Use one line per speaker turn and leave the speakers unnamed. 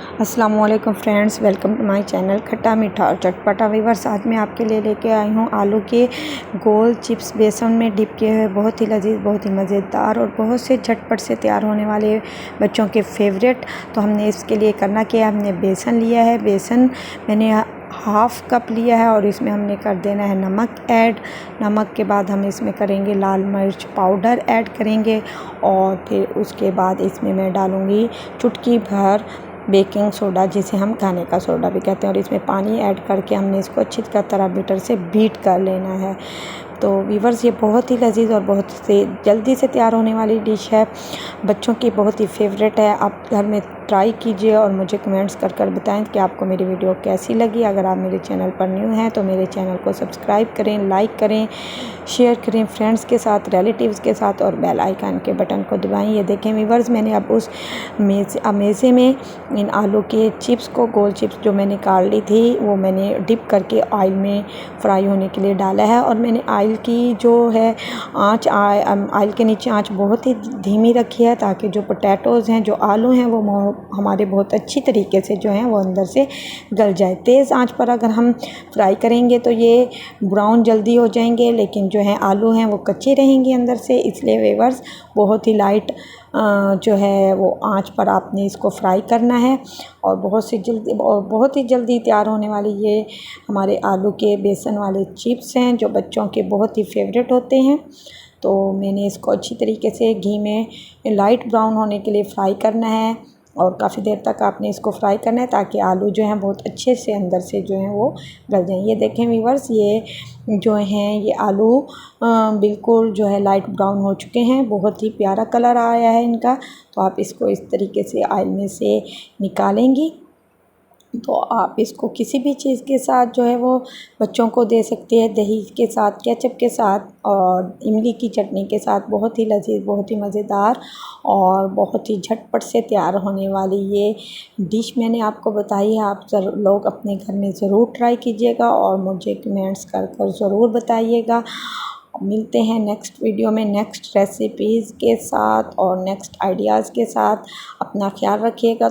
अस्सलामुअलैकुम friends, welcome to my channel Khatta Meetha और चटपटा वीवर्स। आज मैं आपके लिए लेके आई हूँ आलू के गोल चिप्स बेसन में डिप किए हुए, बहुत ही लजीज, बहुत ही मज़ेदार और बहुत से झटपट से तैयार होने वाले बच्चों के फेवरेट। तो हमने इसके लिए करना क्या है, हमने बेसन लिया है। बेसन मैंने हाफ़ कप लिया है और इसमें हमने कर देना है नमक ऐड। नमक के बाद हम इसमें करेंगे लाल मिर्च पाउडर ऐड करेंगे और फिर उसके बाद इसमें मैं डालूँगी चुटकी भर बेकिंग सोडा, जिसे हम खाने का सोडा भी कहते हैं, और इसमें पानी ऐड करके हमने इसको अच्छी तरह बीटर से बीट कर लेना है। तो वीवर्स, ये बहुत ही लजीज और बहुत से जल्दी से तैयार होने वाली डिश है, बच्चों की बहुत ही फेवरेट है। आप घर में ट्राई कीजिए और मुझे कमेंट्स कर बताएं कि आपको मेरी वीडियो कैसी लगी। अगर आप मेरे चैनल पर न्यू हैं तो मेरे चैनल को सब्सक्राइब करें, लाइक करें, शेयर करें फ्रेंड्स के साथ, रिलेटिव्स के साथ और बेल आइकन के बटन को दबाएं। ये देखें वीवर्स, मैंने अब उस मेज़े में इन आलू के चिप्स को, गोल चिप्स जो मैंने काट ली थी, वो मैंने डिप करके ऑयल में फ्राई होने के लिए डाला है। और मैंने ऑयल की जो है आँच, ऑयल के नीचे आँच बहुत ही धीमी रखी है, ताकि जो पोटैटोज़ हैं, जो आलू हैं, वो हमारे बहुत अच्छी तरीके से जो हैं वो अंदर से गल जाए। तेज़ आंच पर अगर हम फ्राई करेंगे तो ये ब्राउन जल्दी हो जाएंगे, लेकिन जो है आलू हैं वो कच्चे रहेंगे अंदर से। इसलिए वीवर्स, बहुत ही लाइट जो है वो आंच पर आपने इसको फ्राई करना है और बहुत ही जल्दी तैयार होने वाली ये हमारे आलू के बेसन वाले चिप्स हैं, जो बच्चों के बहुत ही फेवरेट होते हैं। तो मैंने इसको अच्छी तरीके से घी में लाइट ब्राउन होने के लिए फ्राई करना है और काफ़ी देर तक आपने इसको फ्राई करना है, ताकि आलू जो हैं बहुत अच्छे से अंदर से जो हैं वो गल जाएं। ये देखें वीवर्स, ये जो हैं ये आलू बिल्कुल जो है लाइट ब्राउन हो चुके हैं, बहुत ही प्यारा कलर आया है इनका। तो आप इसको इस तरीके से ऑयल में से निकालेंगी तो आप इसको किसी भी चीज़ के साथ जो है वो बच्चों को दे सकते हैं, दही के साथ, केचप के साथ और इमली की चटनी के साथ। बहुत ही लजीज, बहुत ही मज़ेदार और बहुत ही झटपट से तैयार होने वाली ये डिश मैंने आपको बताई है। आप लोग अपने घर में ज़रूर ट्राई कीजिएगा और मुझे कमेंट्स कर ज़रूर बताइएगा। मिलते हैं नेक्स्ट वीडियो में नेक्स्ट रेसिपीज़ के साथ और नेक्स्ट आइडियाज़ के साथ। अपना ख्याल रखिएगा।